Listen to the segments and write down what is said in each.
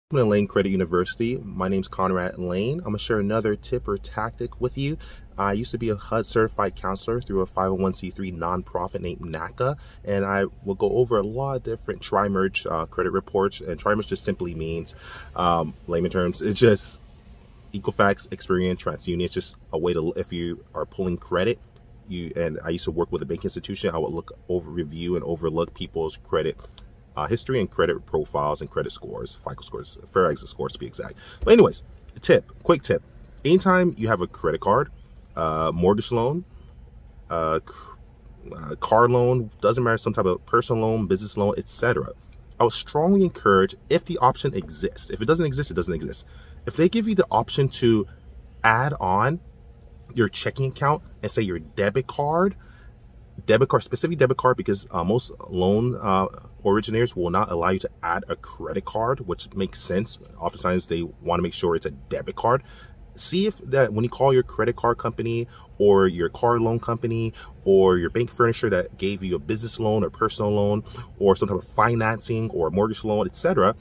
Welcome to Layn Credit University. My name's Conrad Layn. I'm going to share another tip or tactic with you. I used to be a HUD certified counselor through a 501c3 nonprofit named NACA, and I will go over a lot of different tri-merge credit reports. And tri-merge just simply means, layman terms, it's just Equifax, Experian, TransUnion. It's just a way to, if you are pulling credit, and I used to work with a bank institution, I would review and overlook people's credit history and credit profiles and credit scores, FICO scores, fair exit scores to be exact. But anyways, quick tip. Anytime you have a credit card, mortgage loan, car loan, doesn't matter, some type of personal loan, business loan, etc., I would strongly encourage, if the option exists, if it doesn't exist, it doesn't exist. If they give you the option to add on your checking account and say your debit card, specific debit card, because most loan originators will not allow you to add a credit card, which makes sense. Oftentimes they want to make sure it's a debit card. See if that when you call your credit card company or your car loan company or your bank furnisher that gave you a business loan or personal loan or some type of financing or mortgage loan, etc.,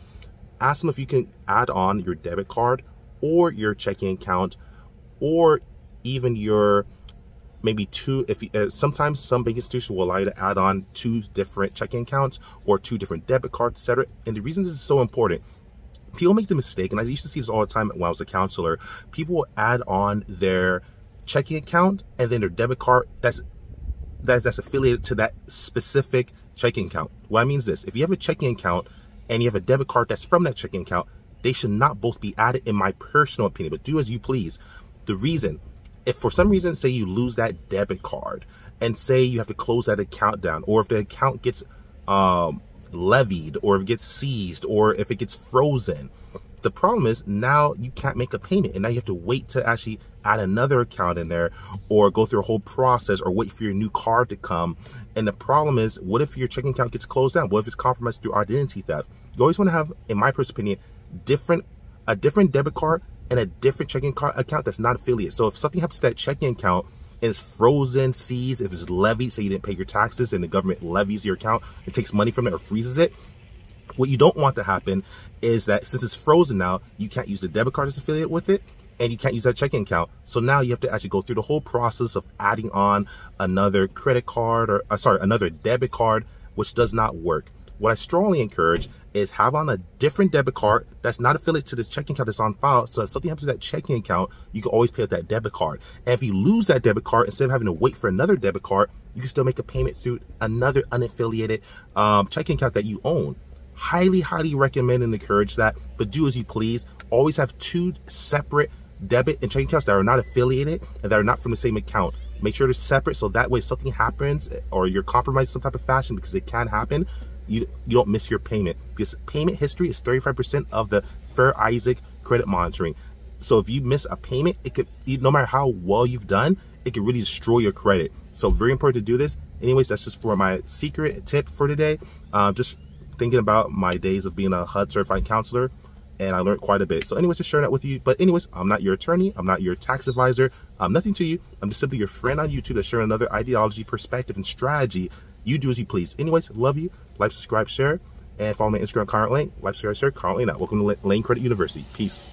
ask them if you can add on your debit card or your checking account, or even your maybe two. If sometimes some bank institutions will allow you to add on 2 different checking accounts or 2 different debit cards, etc. And the reason this is so important, people make the mistake, and I used to see this all the time when I was a counselor. People will add on their checking account and then their debit card that's affiliated to that specific checking account. What I mean is this: if you have a checking account and you have a debit card that's from that checking account, they should not both be added, in my personal opinion. But do as you please. The reason, if for some reason, say you lose that debit card and say you have to close that account down, or if the account gets levied, or if it gets seized, or if it gets frozen, the problem is now you can't make a payment, and now you have to wait to actually add another account in there, or go through a whole process, or wait for your new card to come. And the problem is, what if your checking account gets closed down? What if it's compromised through identity theft? You always want to have, in my personal opinion, a different debit card and a different checking account that's not affiliated. So if something happens to that checking account and it's frozen, seized, if it's levied, say you didn't pay your taxes and the government levies your account and takes money from it or freezes it, what you don't want to happen is that since it's frozen now, you can't use the debit card that's affiliated with it, and you can't use that checking account. So now you have to actually go through the whole process of adding on another credit card, or another debit card, which does not work. What I strongly encourage is have on a different debit card that's not affiliated to this checking account that's on file. So if something happens to that checking account, you can always pay with that debit card. And if you lose that debit card, instead of having to wait for another debit card, you can still make a payment through another unaffiliated checking account that you own. Highly, highly recommend and encourage that, but do as you please. Always have 2 separate debit and checking accounts that are not affiliated and that are not from the same account. Make sure they're separate, so that way if something happens or you're compromised in some type of fashion, because it can happen, you don't miss your payment, because payment history is 35% of the Fair Isaac credit monitoring. So if you miss a payment, it could, no matter how well you've done, it could really destroy your credit. So very important to do this. Anyways, that's just for my secret tip for today. Just thinking about my days of being a HUD certified counselor, and I learned quite a bit. So anyways, just sharing that with you. But anyways, I'm not your attorney, I'm not your tax advisor, I'm nothing to you. I'm just simply your friend on YouTube that's sharing another ideology, perspective, and strategy. You do as you please. Anyways, love you. Like, subscribe, share, and follow me on Instagram, Conrad Layn. Like, subscribe, share, Conrad Layn. Welcome to Layn Credit University. Peace.